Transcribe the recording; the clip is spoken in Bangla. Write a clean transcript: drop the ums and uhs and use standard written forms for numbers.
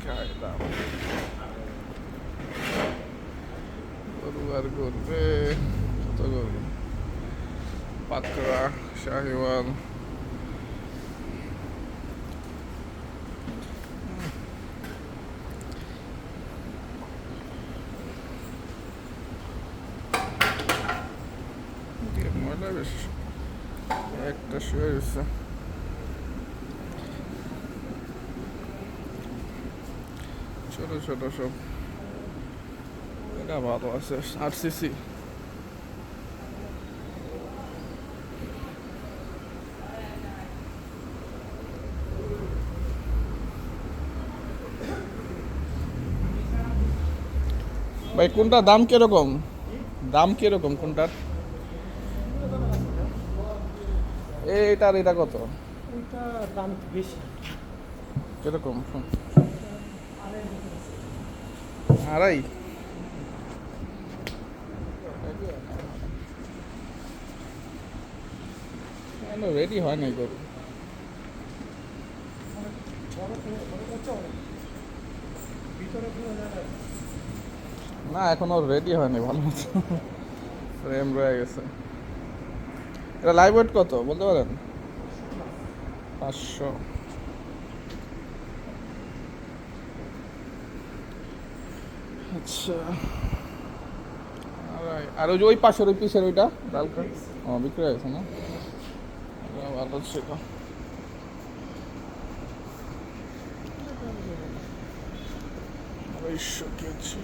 খায় দাম গরু আর করবে কত গরু পাকড়া শাহিওয়াল ময়লা বেশ একটা শুয়ে গেছে ছোট ছোট সব এটা ভালো আছে 8 সিসি ভাই কোনটা দাম কিরকম কোনটার এইটার এটা কত এটা দাম বেশি কিরকম আড়াই রেডি হয় নাই গরু না এখনো রেডি হয়নি ভালো মতো ফ্রেম রয়ে গেছে এটা লাইভ ওয়েট কত বলতে পারেন 500 আচ্ছা আর ওই যে ওই পাশের ওই পিসের ওইটা ডালকা ও বিক্রি হয়ে গেছে না ভালো ছিল 250 কেজি